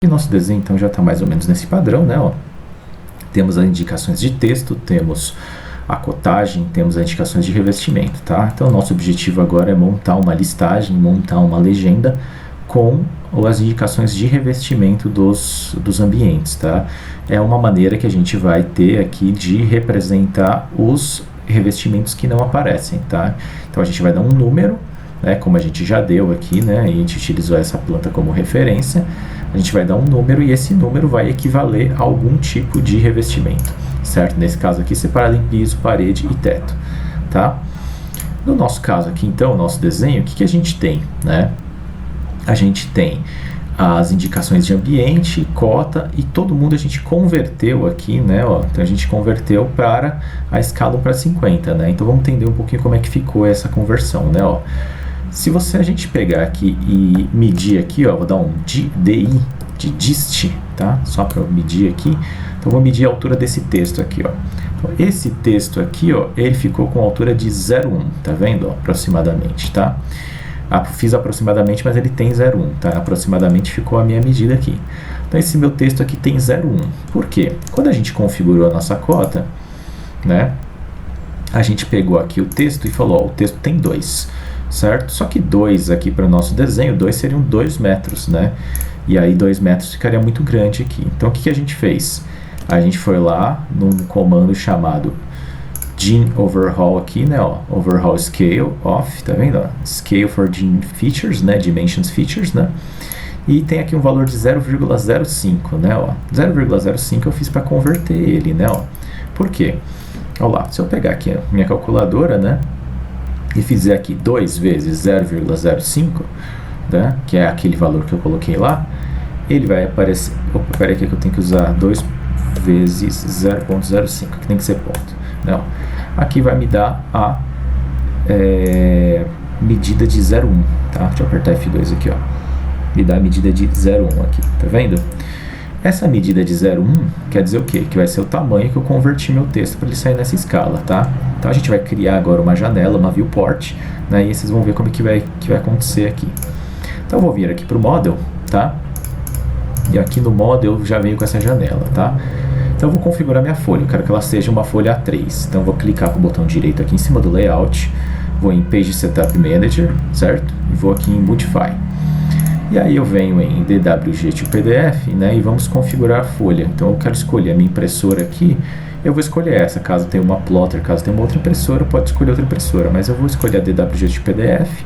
E nosso desenho então já está mais ou menos nesse padrão, né? Ó. Temos as indicações de texto, temos a cotagem, temos as indicações de revestimento, tá? Então, nosso objetivo agora é montar uma listagem, montar uma legenda com as indicações de revestimento dos ambientes, tá? É uma maneira que a gente vai ter aqui de representar os revestimentos que não aparecem, tá? Então, a gente vai dar um número, né? Como a gente já deu aqui, né? A gente utilizou essa planta como referência. A gente vai dar um número e esse número vai equivaler a algum tipo de revestimento, certo? Nesse caso aqui, separado em piso, parede e teto, tá? No nosso caso aqui, então, nosso desenho, o que a gente tem, né? A gente tem as indicações de ambiente, cota e todo mundo a gente converteu aqui, né? Ó, então a gente converteu para a escala 1:50, né? Então vamos entender um pouquinho como é que ficou essa conversão, né? Ó, se a gente pegar aqui e medir aqui, ó, vou dar um DI de dist, tá? Só para medir aqui. Então vou medir a altura desse texto aqui, ó. Então, esse texto aqui, ó, ele ficou com a altura de 0,1, tá vendo? Ó, aproximadamente, tá? Fiz aproximadamente, mas ele tem 0,1, tá? Aproximadamente ficou a minha medida aqui. Então esse meu texto aqui tem 0,1. Por quê? Quando a gente configurou a nossa cota, né? A gente pegou aqui o texto e falou, ó, o texto tem 2. Certo? Só que 2 aqui para o nosso desenho, 2 seriam 2 metros, né? E aí 2 metros ficaria muito grande aqui. Então o que a gente fez? A gente foi lá num comando chamado Gene Overhaul aqui, né? Ó, Overhaul Scale Off, tá vendo? Ó? Scale for Gene Features, né? Dimensions Features, né? E tem aqui um valor de 0,05, né? Ó, 0,05 eu fiz para converter ele, né? Ó, por quê? Olha lá, se eu pegar aqui a minha calculadora, né? E fizer aqui 2 vezes 0,05, né, que é aquele valor que eu coloquei lá, ele vai aparecer... Opa, peraí que eu tenho que usar 2 vezes 0,05, que tem que ser ponto. Não, aqui vai me dar a medida de 0,1, tá? Deixa eu apertar F2 aqui, ó. Me dá a medida de 0,1 aqui, tá vendo? Essa medida de 0,1 quer dizer o quê? Que vai ser o tamanho que eu converti meu texto para ele sair nessa escala, tá? Então a gente vai criar agora uma janela, uma viewport, né? E vocês vão ver como que vai acontecer aqui. Então eu vou vir aqui para o model, tá? E aqui no model eu já venho com essa janela, tá? Então eu vou configurar minha folha, eu quero que ela seja uma folha A3. Então eu vou clicar com o botão direito aqui em cima do layout, vou em Page Setup Manager, certo? E vou aqui em Modify. E aí eu venho em DWG to PDF, né, e vamos configurar a folha. Então eu quero escolher a minha impressora aqui, eu vou escolher essa, caso tenha uma plotter, caso tenha uma outra impressora, pode escolher outra impressora, mas eu vou escolher a DWG to PDF,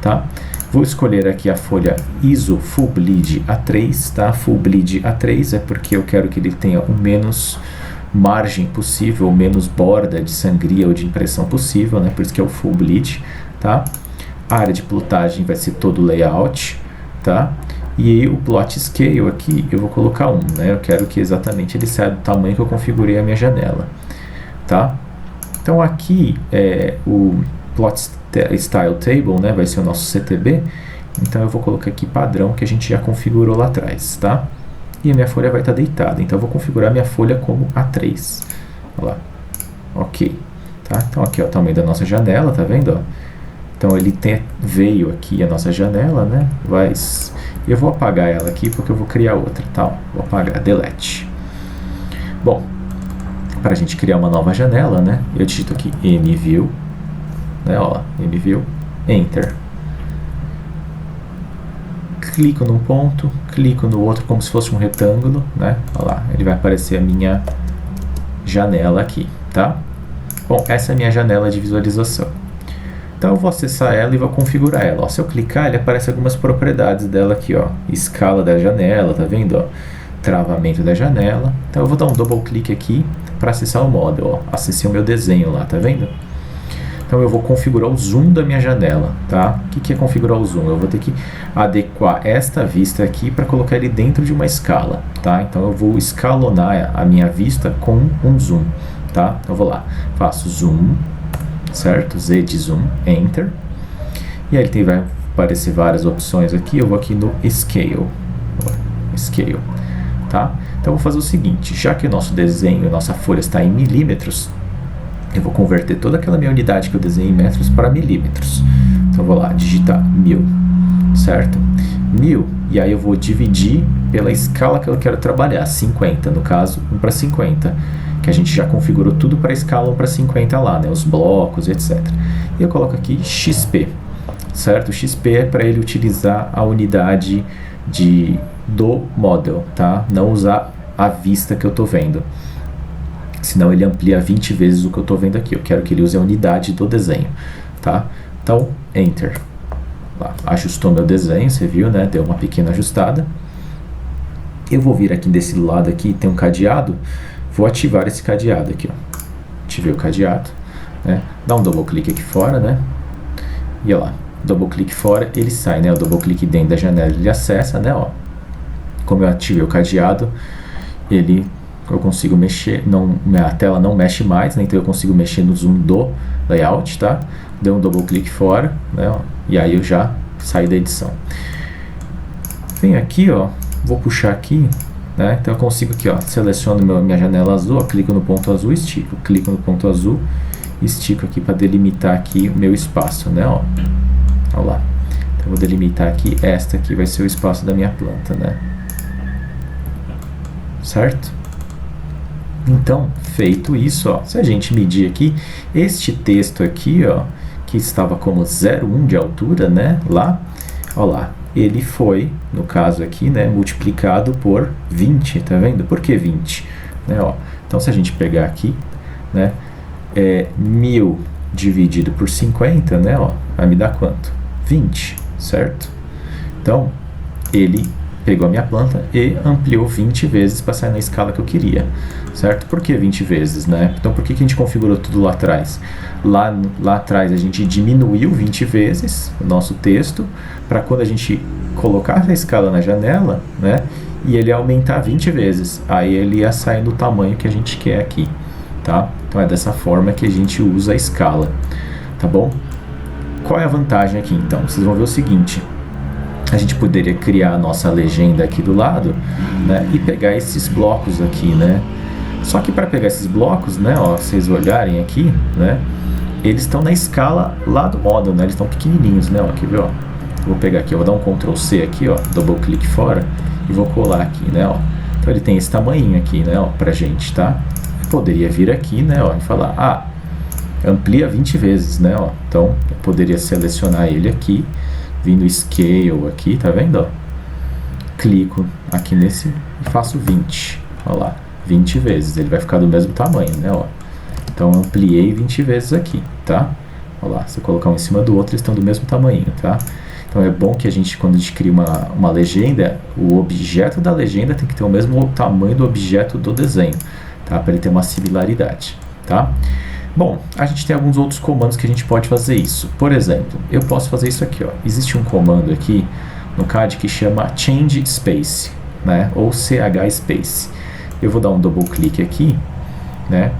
tá? Vou escolher aqui a folha ISO Full Bleed A3, tá? Full Bleed A3 é porque eu quero que ele tenha o menos margem possível, o menos borda de sangria ou de impressão possível, né? Por isso que é o Full Bleed, tá? A área de plotagem vai ser todo o layout, tá? E o plot scale aqui eu vou colocar 1, né? Eu quero que exatamente ele saia do tamanho que eu configurei a minha janela, tá? Então aqui o plot style table, né? Vai ser o nosso CTB. Então eu vou colocar aqui padrão que a gente já configurou lá atrás, tá? E a minha folha vai estar deitada. Então eu vou configurar minha folha como A3. Olha lá. Ok. Tá? Então aqui é o tamanho da nossa janela, tá vendo? Ó? Então ele veio aqui a nossa janela, né? Eu vou apagar ela aqui porque eu vou criar outra, tá? Vou apagar, delete. Bom, para a gente criar uma nova janela, né? Eu digito aqui NView, né? Ó, NView, Enter. Clico num ponto, clico no outro como se fosse um retângulo, né? Olha lá, ele vai aparecer a minha janela aqui, tá? Bom, essa é a minha janela de visualização. Então eu vou acessar ela e vou configurar ela. Ó, se eu clicar, ele aparece algumas propriedades dela aqui, ó. Escala da janela, tá vendo? Ó? Travamento da janela. Então eu vou dar um double clique aqui para acessar o model. Ó. Acessei o meu desenho lá, tá vendo? Então eu vou configurar o zoom da minha janela, tá? O que é configurar o zoom? Eu vou ter que adequar esta vista aqui para colocar ele dentro de uma escala, tá? Então eu vou escalonar a minha vista com um zoom, tá? Eu vou lá, faço zoom, certo? Z de zoom, Enter. E aí vai aparecer várias opções aqui. Eu vou aqui no Scale, tá? Então eu vou fazer o seguinte, já que o nosso desenho, nossa folha está em milímetros, eu vou converter toda aquela minha unidade que eu desenhei em metros para milímetros. Então eu vou lá, digitar 1000, certo? 1000, e aí eu vou dividir pela escala que eu quero trabalhar, 50, no caso, 1:50, que a gente já configurou tudo para a escala 1:50 lá, né, os blocos, etc. E eu coloco aqui XP, certo? XP é para ele utilizar a unidade do model, tá? Não usar a vista que eu estou vendo, senão ele amplia 20 vezes o que eu estou vendo aqui. Eu quero que ele use a unidade do desenho, tá? Então, Enter. Lá, ajustou meu desenho, você viu, né? Deu uma pequena ajustada. Eu vou vir aqui desse lado aqui, tem um cadeado, vou ativar esse cadeado aqui, ó. Ativei o cadeado, né? Dá um double clique aqui fora, né? E olha lá, double clique fora, ele sai, né? O double clique dentro da janela, ele acessa, né? Ó, como eu ativei o cadeado, eu consigo mexer, a tela não mexe mais, né? Então eu consigo mexer no zoom do layout, tá? Deu um double clique fora, né? Ó, e aí eu já saí da edição. Venho aqui, ó, vou puxar aqui, né? Então eu consigo aqui, ó, seleciono minha janela azul, ó, clico no ponto azul, estico, clico no ponto azul, estico aqui para delimitar aqui o meu espaço, né? Ó, olha lá. Então eu vou delimitar aqui, esta aqui vai ser o espaço da minha planta, né? Certo? Então, feito isso, ó, se a gente medir aqui, este texto aqui, ó, que estava como 0,1 de altura, né, lá, ó lá, ele foi, no caso aqui, né, multiplicado por 20, tá vendo? Por que 20? Né, ó, então, se a gente pegar aqui, né, 1000 dividido por 50, né, ó, vai me dar quanto? 20, certo? Então, ele pegou a minha planta e ampliou 20 vezes para sair na escala que eu queria, certo? Por que 20 vezes, né? Então, por que a gente configurou tudo lá atrás? Lá atrás a gente diminuiu 20 vezes o nosso texto para quando a gente colocar a escala na janela, né? E ele aumentar 20 vezes, aí ele ia sair no tamanho que a gente quer aqui, tá? Então é dessa forma que a gente usa a escala, tá bom? Qual é a vantagem aqui, então? Vocês vão ver o seguinte: a gente poderia criar a nossa legenda aqui do lado, né, e pegar esses blocos aqui, né? Só que para pegar esses blocos, né, ó, vocês olharem aqui, né, eles estão na escala lá do model, né? Eles estão pequenininhos, né? Ó, quer ver, ó? Vou pegar aqui, eu vou dar um Ctrl C aqui, ó, double clique fora e vou colar aqui, né, ó. Então ele tem esse tamanho aqui, né, ó, pra gente, tá? Eu poderia vir aqui, né, ó, e falar, amplia 20 vezes, né, ó. Então eu poderia selecionar ele aqui, vindo Scale aqui, tá vendo, ó? Clico aqui nesse e faço 20, ó lá, 20 vezes, ele vai ficar do mesmo tamanho, né, ó. Então ampliei 20 vezes aqui, tá? Ó lá, se eu colocar um em cima do outro, eles estão do mesmo tamanho, tá? Então é bom que a gente, quando a gente cria uma legenda, o objeto da legenda tem que ter o mesmo tamanho do objeto do desenho, tá? Para ele ter uma similaridade, tá? Bom, a gente tem alguns outros comandos que a gente pode fazer isso. Por exemplo, eu posso fazer isso aqui, ó. Existe um comando aqui no CAD que chama Change Space, né? Ou CH Space. Eu vou dar um double clique aqui, né?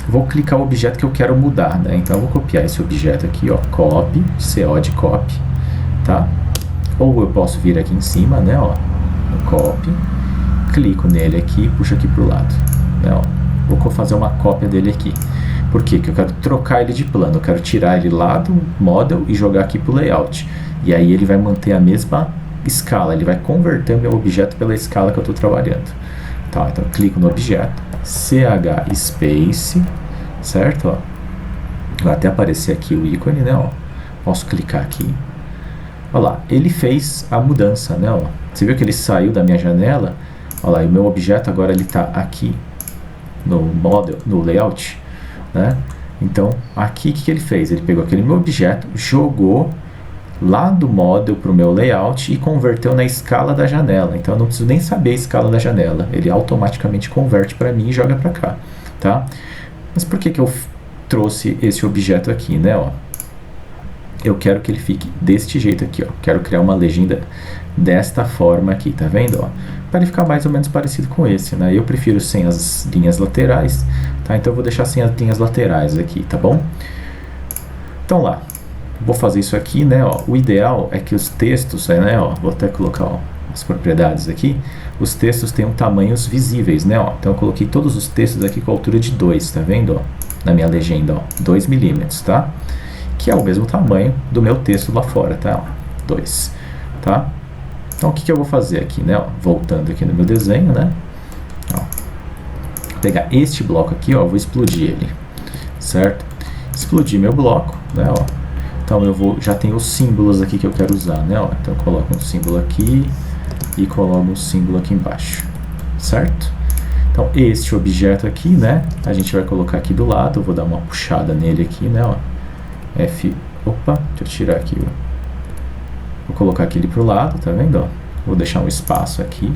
Vou clicar o objeto que eu quero mudar, né? Então eu vou copiar esse objeto aqui, ó, copy, CO de copy, tá? Ou eu posso vir aqui em cima, né, ó, no copy, clico nele aqui e puxo aqui pro lado, né, ó. Vou fazer uma cópia dele aqui. Por quê? Porque eu quero trocar ele de plano, eu quero tirar ele lá do model e jogar aqui pro layout. E aí ele vai manter a mesma escala, ele vai converter o meu objeto pela escala que eu estou trabalhando. Tá, então eu clico no objeto, CH Space, certo? Ó. Vai até aparecer aqui o ícone, né? Ó. Posso clicar aqui. Olha lá, ele fez a mudança, né? Ó. Você viu que ele saiu da minha janela? Olha lá, e o meu objeto agora ele está aqui no model, no layout, né? Então, aqui o que ele fez? Ele pegou aquele meu objeto, jogou lá do model para o meu layout e converteu na escala da janela. Então eu não preciso nem saber a escala da janela, ele automaticamente converte para mim e joga para cá, tá? Mas por que eu trouxe esse objeto aqui, né? Ó, eu quero que ele fique deste jeito aqui, ó. Quero criar uma legenda desta forma aqui, tá vendo? Ó, para ele ficar mais ou menos parecido com esse, né? Eu prefiro sem as linhas laterais, tá? Então eu vou deixar sem as linhas laterais aqui, tá bom? Então lá, vou fazer isso aqui, né? Ó, o ideal é que os textos, né? Ó, vou até colocar, ó, as propriedades aqui. Os textos tenham tamanhos visíveis, né? Ó, então eu coloquei todos os textos aqui com a altura de 2, tá vendo? Ó, na minha legenda, ó, 2 milímetros, tá? Que é o mesmo tamanho do meu texto lá fora, tá? Ó, 2, tá? Então o que eu vou fazer aqui, né? Ó, voltando aqui no meu desenho, né? Ó, pegar este bloco aqui, ó, vou explodir ele, certo? Explodir meu bloco, né? Ó. Então eu já tenho os símbolos aqui que eu quero usar, né? Ó. Então eu coloco um símbolo aqui e coloco um símbolo aqui embaixo, certo? Então este objeto aqui, né? A gente vai colocar aqui do lado, eu vou dar uma puxada nele aqui, né? Ó. Opa, deixa eu tirar aqui, ó. Vou colocar aquele pro lado, tá vendo? Ó? Vou deixar um espaço aqui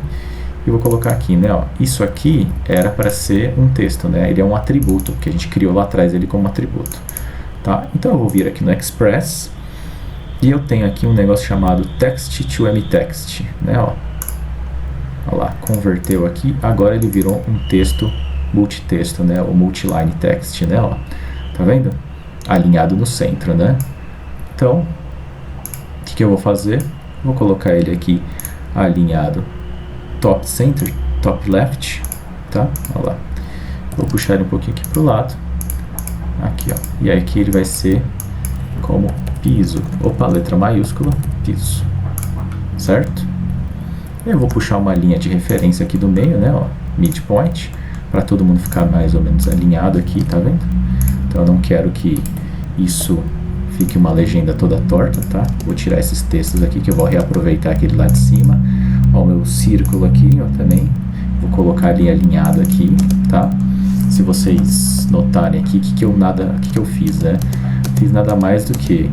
e vou colocar aqui, né? Ó. Isso aqui era para ser um texto, né? Ele é um atributo, que a gente criou lá atrás ele como atributo, tá? Então eu vou vir aqui no Express e eu tenho aqui um negócio chamado Text to mText, né? Ó. Olha lá, converteu aqui, agora ele virou um texto multitexto, né? O multiline text, né? Ó. Tá vendo? Alinhado no centro, né? Então, o que eu vou fazer? Vou colocar ele aqui alinhado top center, top left, tá? Olha lá. Vou puxar ele um pouquinho aqui pro lado. Aqui, ó. E aí aqui ele vai ser como piso. Opa, letra maiúscula, piso. Certo? Eu vou puxar uma linha de referência aqui do meio, né? Ó, midpoint, para todo mundo ficar mais ou menos alinhado aqui, tá vendo? Então eu não quero que isso fique uma legenda toda torta, tá? Vou tirar esses textos aqui que eu vou reaproveitar aquele lá de cima. Ó, o meu círculo aqui, ó, também. Vou colocar ali alinhado aqui, tá? Se vocês notarem aqui, o que eu fiz, né? Fiz nada mais do que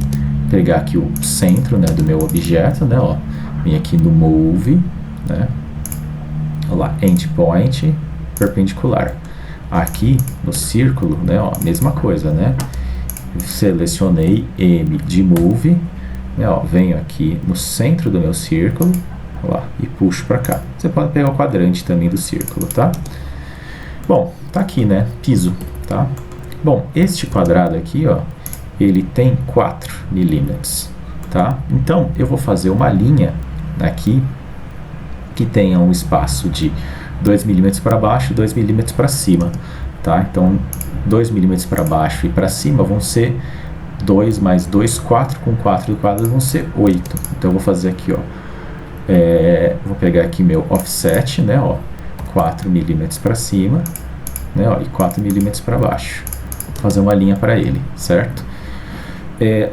pegar aqui o centro, né, do meu objeto, né, ó. Vim aqui no Move, né? Olha lá, Endpoint, perpendicular. Aqui no círculo, né, ó, mesma coisa, né? Selecionei M de Move, né, ó, venho aqui no centro do meu círculo, lá, e puxo para cá. Você pode pegar o quadrante também do círculo, tá? Bom, tá aqui, né? Piso, tá? Bom, este quadrado aqui, ó, ele tem 4 milímetros, tá? Então, eu vou fazer uma linha aqui que tenha um espaço de 2 milímetros para baixo e 2 milímetros para cima, tá? Então, 2 milímetros para baixo e para cima vão ser 2 mais 2, 4, com 4 do quadrado vão ser 8. Então, eu vou fazer aqui, ó, vou pegar aqui meu offset, né, ó, 4 milímetros para cima, né, ó, e 4 milímetros para baixo. Vou fazer uma linha para ele, certo?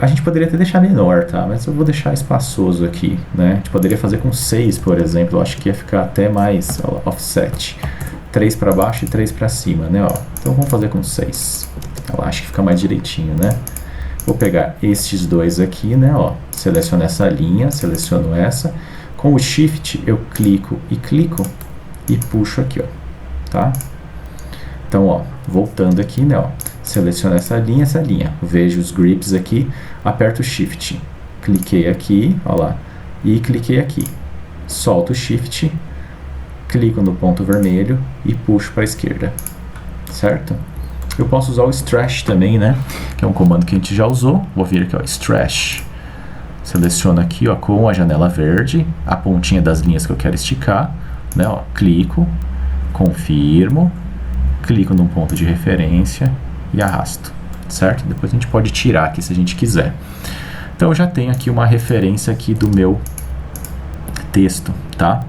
A gente poderia até deixar menor, tá? Mas eu vou deixar espaçoso aqui, né? A gente poderia fazer com 6, por exemplo. Eu acho que ia ficar até mais, ó, offset. 3 para baixo e 3 para cima, né? Ó. Então vamos fazer com 6. Eu acho que fica mais direitinho, né? Vou pegar estes dois aqui, né? Ó. Seleciono essa linha, seleciono essa. Com o Shift eu clico e puxo aqui, ó. Tá? Então, ó, voltando aqui, né? Ó. Seleciono essa linha, vejo os grips aqui, aperto o Shift, cliquei aqui, ó lá, e cliquei aqui, solto o Shift, clico no ponto vermelho e puxo para a esquerda, certo? Eu posso usar o Stretch também, né, que é um comando que a gente já usou. Vou vir aqui, ó, Stretch, seleciono aqui, ó, com a janela verde, a pontinha das linhas que eu quero esticar, né, ó, clico, confirmo, clico num ponto de referência e arrasto, certo? Depois a gente pode tirar aqui se a gente quiser. Então eu já tenho aqui uma referência aqui do meu texto, tá?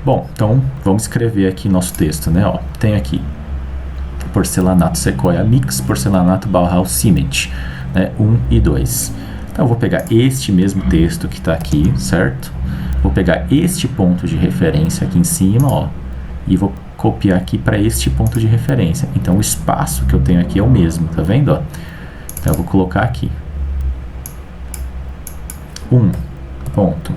Bom, então vamos escrever aqui nosso texto, né? Ó, tem aqui porcelanato Sequoia Mix, porcelanato Bauhaus Cement, né? 1 e 2. Então eu vou pegar este mesmo texto que está aqui, certo? Vou pegar este ponto de referência aqui em cima, ó, e vou copiar aqui para este ponto de referência. Então o espaço que eu tenho aqui é o mesmo, tá vendo? Ó? Então eu vou colocar aqui 1 ponto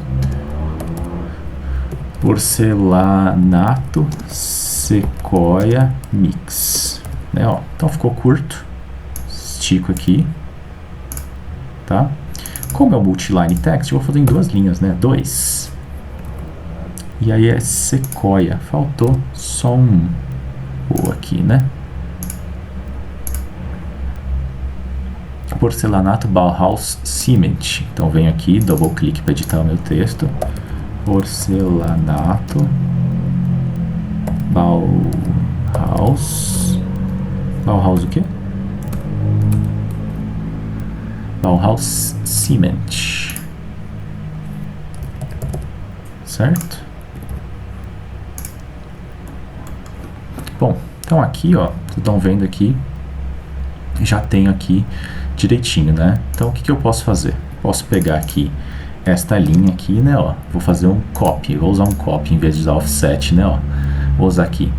porcelanato Sequoia Mix, né? Ó, então ficou curto, estico aqui, tá? Como é o multiline text, eu vou fazer em 2 linhas, né? 2. E aí é Sequoia, faltou só um O aqui, né? Porcelanato Bauhaus Cement. Então venho aqui, double clique para editar o meu texto. Porcelanato Bauhaus. Bauhaus o quê? Bauhaus Cement. certo? Bom, então aqui, ó, vocês estão vendo aqui, já tenho aqui direitinho, né? Então o que eu posso fazer? Posso pegar aqui esta linha aqui, né, ó, vou fazer um copy, vou usar um copy em vez de usar offset, né, ó, vou usar aqui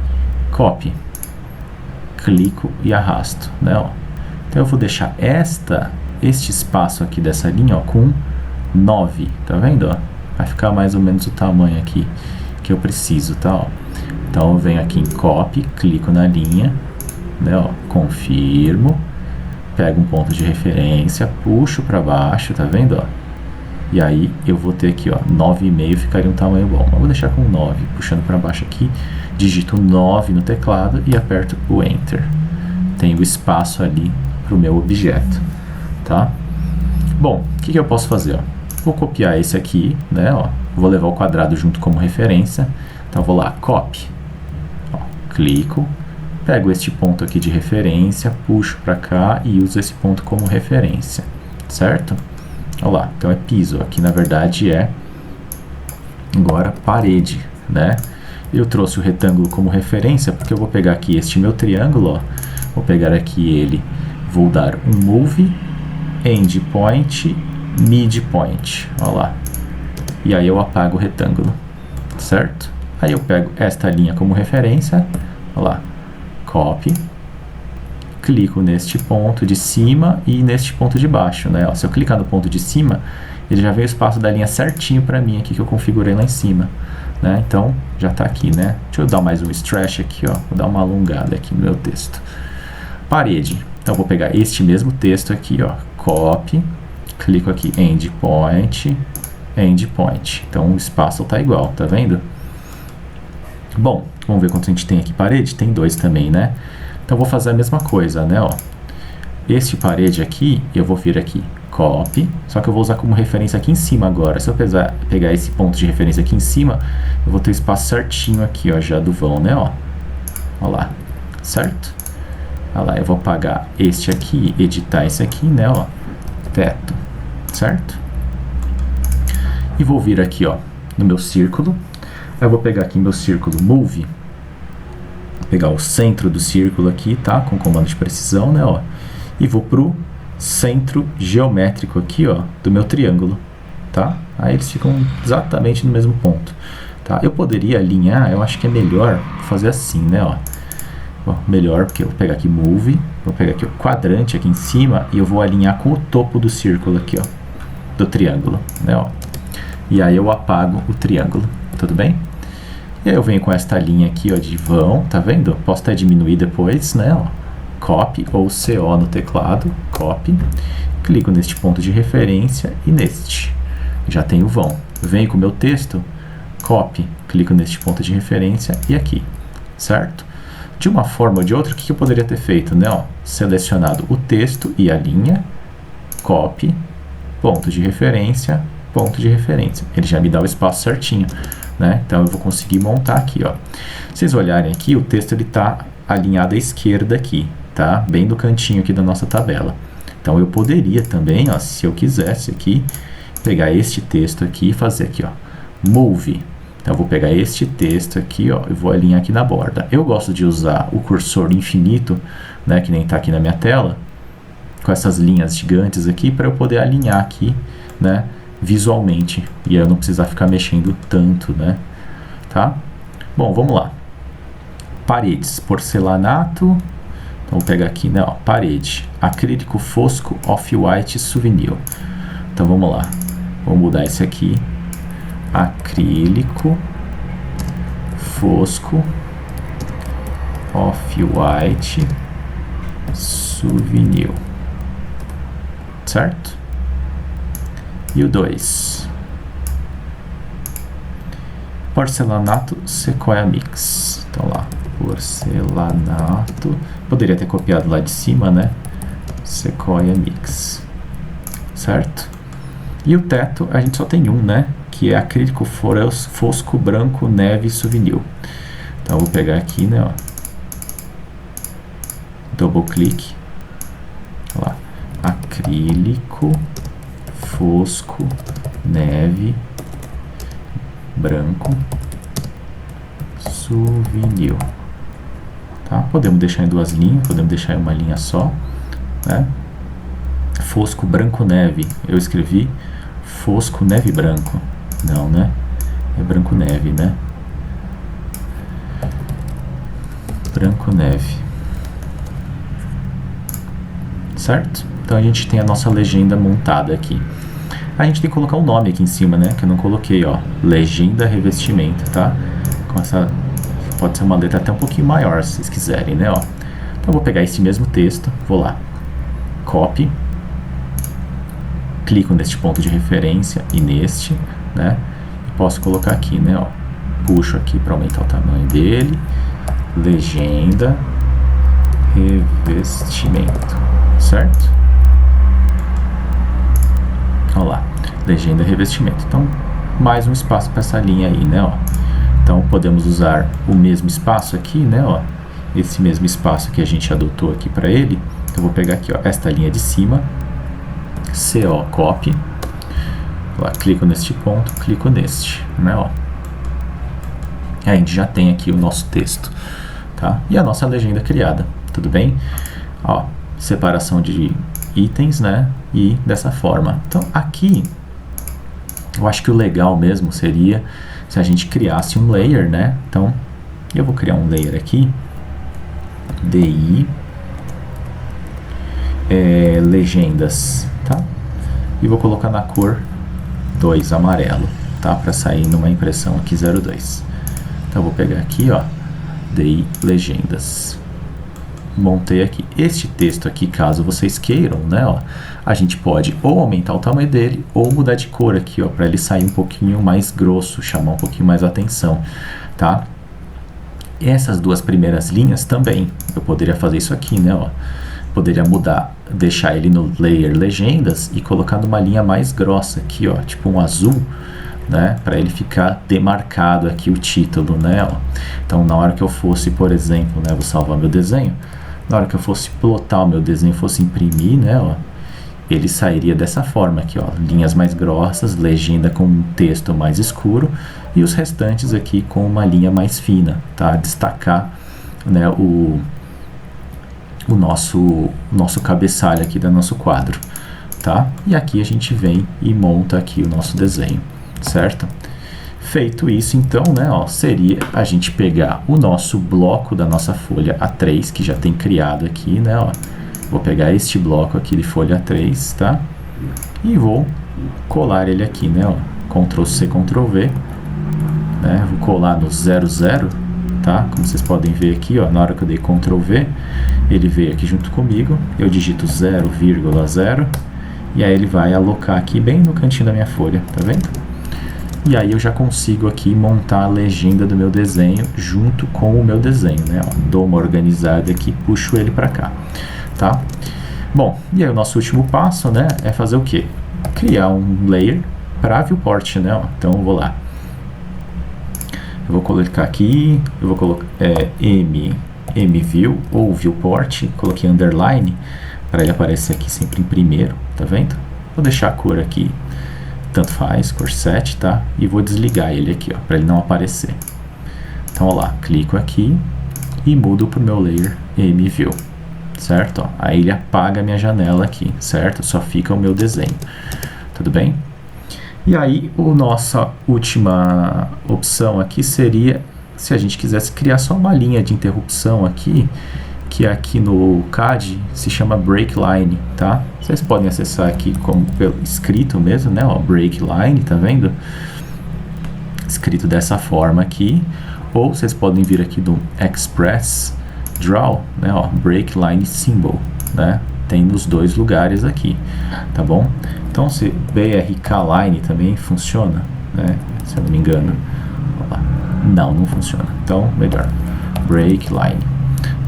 copy, clico e arrasto, né, ó. Então eu vou deixar este espaço aqui dessa linha, ó, com 9, tá vendo, ó? Vai ficar mais ou menos o tamanho aqui que eu preciso, tá, ó. Então eu venho aqui em copy, clico na linha, né, ó, confirmo, pego um ponto de referência, puxo para baixo, tá vendo, ó? E aí eu vou ter aqui, ó, 9,5 ficaria um tamanho bom. Eu vou deixar com 9, puxando para baixo aqui, digito 9 no teclado e aperto o Enter. Tenho espaço ali para o meu objeto, tá? Bom, o que eu posso fazer, ó? Vou copiar esse aqui, né, ó, vou levar o quadrado junto como referência, então eu vou lá, copy, ó, clico, pego este ponto aqui de referência, puxo para cá e uso esse ponto como referência, certo? Olha lá, então é piso, aqui na verdade é agora parede, né? Eu trouxe o retângulo como referência porque eu vou pegar aqui este meu triângulo, ó, vou pegar aqui ele, vou dar um move, endpoint, midpoint, olha lá, e aí eu apago o retângulo, certo? Aí eu pego esta linha como referência, olha lá, copy, clico neste ponto de cima e neste ponto de baixo, né? Ó, se eu clicar no ponto de cima, ele já veio o espaço da linha certinho para mim aqui que eu configurei lá em cima, né? Então já está aqui, né? Deixa eu dar mais um stretch aqui, ó, vou dar uma alongada aqui no meu texto. Parede. Então vou pegar este mesmo texto aqui, ó, copy, clico aqui endpoint, endpoint. Então o espaço está igual, tá vendo? Bom, vamos ver quanto a gente tem aqui parede. Tem 2 também, né? Então vou fazer a mesma coisa, né, ó. Este parede aqui, eu vou vir aqui, copy, só que eu vou usar como referência aqui em cima agora. Se eu pegar esse ponto de referência aqui em cima, eu vou ter o espaço certinho aqui, ó, já do vão, né, ó. Olha lá, certo? Olha lá, eu vou apagar este aqui, editar esse aqui, né, ó, teto, certo? E vou vir aqui, ó, no meu círculo. Eu vou pegar aqui meu círculo move, pegar o centro do círculo aqui, tá? Com comando de precisão, né, ó. E vou pro centro geométrico aqui, ó, do meu triângulo, tá? Aí eles ficam exatamente no mesmo ponto, tá? Eu poderia alinhar, eu acho que é melhor fazer assim, né, ó. Melhor, porque eu vou pegar aqui move, vou pegar aqui o quadrante aqui em cima e eu vou alinhar com o topo do círculo aqui, ó, do triângulo, né, ó. E aí eu apago o triângulo, tudo bem? E aí eu venho com esta linha aqui, ó, de vão, tá vendo? Posso até diminuir depois, né, ó. Copy ou CO no teclado, copy. Clico neste ponto de referência e neste. Já tenho vão. Venho com o meu texto, copy, clico neste ponto de referência e aqui, certo? De uma forma ou de outra, o que eu poderia ter feito, né, ó? Selecionado o texto e a linha, copy, ponto de referência, ponto de referência. Ele já me dá o espaço certinho, né? Então eu vou conseguir montar aqui, ó. Se vocês olharem aqui, o texto ele tá alinhado à esquerda aqui, tá? Bem do cantinho aqui da nossa tabela. Então eu poderia também, ó, se eu quisesse aqui, pegar este texto aqui e fazer aqui, ó, move. Então eu vou pegar este texto aqui, ó, e vou alinhar aqui na borda. Eu gosto de usar o cursor infinito, né, que nem tá aqui na minha tela, com essas linhas gigantes aqui, para eu poder alinhar aqui, né, visualmente, e eu não precisar ficar mexendo tanto, né, tá? Bom, vamos lá. Paredes, porcelanato, então vou pegar aqui, né, ó, parede, acrílico fosco, off-white, souvenir. Então vamos lá, vou mudar esse aqui, acrílico fosco, off-white, souvenir, certo? E o 2, porcelanato sequoia mix. Então lá, porcelanato, poderia ter copiado lá de cima, né? Sequoia mix, certo? E o teto a gente só tem um, né? Que é acrílico fosco, branco, neve, souvenir. Então eu vou pegar aqui, né, ó, double clique, lá, acrílico fosco, neve, branco, souvenir, tá? Podemos deixar em duas linhas, podemos deixar em uma linha só, né? Fosco branco neve, eu escrevi fosco neve branco, não, né? É branco neve, né? Branco neve, certo? Então a gente tem a nossa legenda montada aqui. A gente tem que colocar um nome aqui em cima, né? Que eu não coloquei, ó. Legenda revestimento, tá? Com essa, pode ser uma letra até um pouquinho maior, se vocês quiserem, né? Ó. Então eu vou pegar esse mesmo texto, vou lá, copy, clico neste ponto de referência e neste, né? E posso colocar aqui, né? Ó. Puxo aqui para aumentar o tamanho dele. Legenda revestimento, certo? Olha lá, legenda revestimento. Então, mais um espaço para essa linha aí, né? Ó. Então, podemos usar o mesmo espaço aqui, né? Ó. Esse mesmo espaço que a gente adotou aqui para ele. Então, eu vou pegar aqui, ó, esta linha de cima, CO, copy. Lá, clico neste ponto, clico neste, né? Ó. A gente já tem aqui o nosso texto, tá? E a nossa legenda criada, tudo bem? Ó, separação de itens, né? E dessa forma. Então, aqui, eu acho que o legal mesmo seria se a gente criasse um layer, né? Então, eu vou criar um layer aqui, DI, legendas, tá? E vou colocar na cor 2 amarelo, tá? Para sair numa impressão aqui 02. Então, eu vou pegar aqui, ó, DI legendas. Montei aqui. Este texto aqui, caso vocês queiram, né, ó, a gente pode ou aumentar o tamanho dele ou mudar de cor aqui, ó, para ele sair um pouquinho mais grosso, chamar um pouquinho mais a atenção, tá? Essas duas primeiras linhas também, eu poderia fazer isso aqui, né, ó. Poderia mudar, deixar ele no layer legendas e colocar numa linha mais grossa aqui, ó, tipo um azul, né, para ele ficar demarcado aqui o título, né, ó. Então, na hora que eu fosse, por exemplo, né, vou salvar meu desenho, na hora que eu fosse plotar o meu desenho, fosse imprimir, né, ó, ele sairia dessa forma aqui, ó, linhas mais grossas, legenda com um texto mais escuro e os restantes aqui com uma linha mais fina, tá, destacar, né, o nosso cabeçalho aqui do nosso quadro, tá? E aqui a gente vem e monta aqui o nosso desenho, certo? Feito isso, então, né, ó, seria a gente pegar o nosso bloco da nossa folha A3, que já tem criado aqui, né, ó. Vou pegar este bloco aqui de folha A3, tá? E vou colar ele aqui, né, ó. Ctrl C, Ctrl V, né? Vou colar no 00, tá? Como vocês podem ver aqui, ó, na hora que eu dei Ctrl V, ele veio aqui junto comigo, eu digito 0,0 e aí ele vai alocar aqui bem no cantinho da minha folha, tá vendo? E aí eu já consigo aqui montar a legenda do meu desenho junto com o meu desenho, né? Ó, dou uma organizada aqui, puxo ele para cá, tá? Bom, e aí o nosso último passo, né, é fazer o quê? Criar um layer para viewport, né? Ó, então eu vou lá. Eu vou colocar aqui, eu vou colocar mview ou viewport, coloquei underline para ele aparecer aqui sempre em primeiro, tá vendo? Vou deixar a cor aqui, tanto faz, cor 7, tá? E vou desligar ele aqui, ó, para ele não aparecer. Então, ó lá, clico aqui e mudo para o meu layer mview, certo? Ó, aí ele apaga a minha janela aqui, certo? Só fica o meu desenho, tudo bem? E aí, a nossa última opção aqui seria, se a gente quisesse criar só uma linha de interrupção aqui, que aqui no CAD se chama break line, tá? Vocês podem acessar aqui como pelo escrito mesmo, né? Ó, break line, tá vendo? Escrito dessa forma aqui, ou vocês podem vir aqui do Express Draw, né? Ó, break line symbol, né? Tem nos dois lugares aqui, tá bom? Então, se BRK line também funciona, né? Se eu não me engano, não funciona. Então, melhor break line,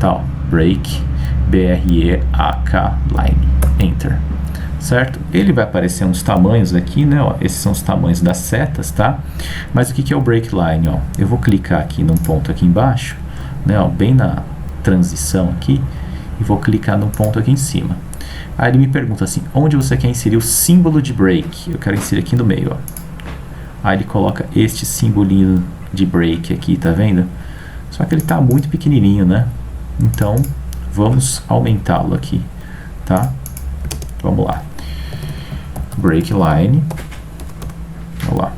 tá? Ó, break BREAK line, enter, certo? Ele vai aparecer uns tamanhos aqui, né? Ó, esses são os tamanhos das setas, tá? Mas o que é o break line? Ó, eu vou clicar aqui num ponto aqui embaixo, né? Ó, bem na transição aqui, e vou clicar num ponto aqui em cima. Aí ele me pergunta assim, onde você quer inserir o símbolo de break? Eu quero inserir aqui no meio, ó. Aí ele coloca este simbolinho de break aqui, tá vendo? Só que ele tá muito pequenininho, né? Então, vamos aumentá-lo aqui, tá? Vamos lá. Break line. Vamos lá.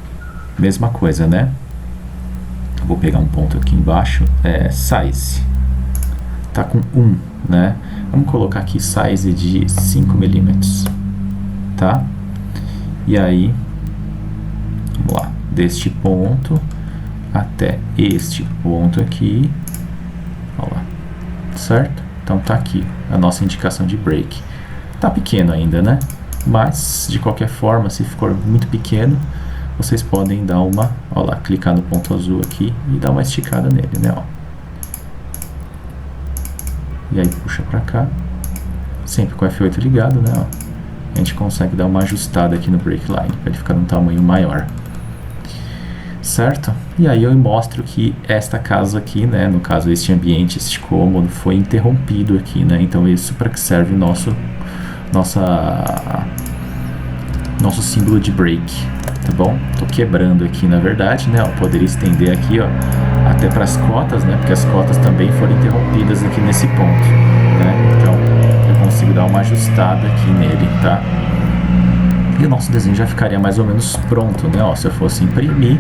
Mesma coisa, né? Vou pegar um ponto aqui embaixo. Size. Tá com 1, né? Vamos colocar aqui size de 5 milímetros, tá? E aí, vamos lá. Deste ponto até este ponto aqui. Olha lá. Certo? Então tá aqui a nossa indicação de break. Tá pequeno ainda, né? Mas, de qualquer forma, se for muito pequeno, vocês podem dar uma, ó lá, clicar no ponto azul aqui e dar uma esticada nele, né, ó. E aí puxa pra cá, sempre com o F8 ligado, né, ó. A gente consegue dar uma ajustada aqui no break line, para ele ficar num tamanho maior. Certo? E aí eu mostro que esta casa aqui, né, no caso este ambiente, este cômodo, foi interrompido aqui, né, então isso para que serve nosso símbolo de break, tá bom? Tô quebrando aqui, na verdade, né, ó, poderia estender aqui, ó, até para as cotas, né, porque as cotas também foram interrompidas aqui nesse ponto, né, então eu consigo dar uma ajustada aqui nele, tá? E o nosso desenho já ficaria mais ou menos pronto, né? Ó, se eu fosse imprimir,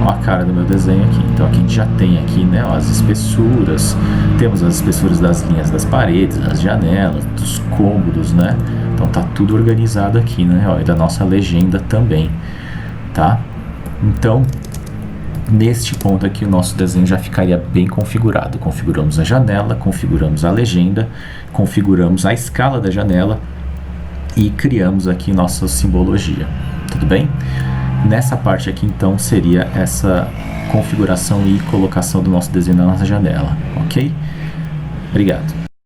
ó a cara do meu desenho aqui. Então aqui a gente já tem aqui, né, ó, as espessuras, temos as espessuras das linhas das paredes, das janelas, dos cômodos, né? Então tá tudo organizado aqui, né? Ó, e da nossa legenda também, tá? Então, neste ponto aqui o nosso desenho já ficaria bem configurado. Configuramos a janela, configuramos a legenda, configuramos a escala da janela e criamos aqui nossa simbologia, tudo bem? Nessa parte aqui então seria essa configuração e colocação do nosso desenho na nossa janela, ok? Obrigado.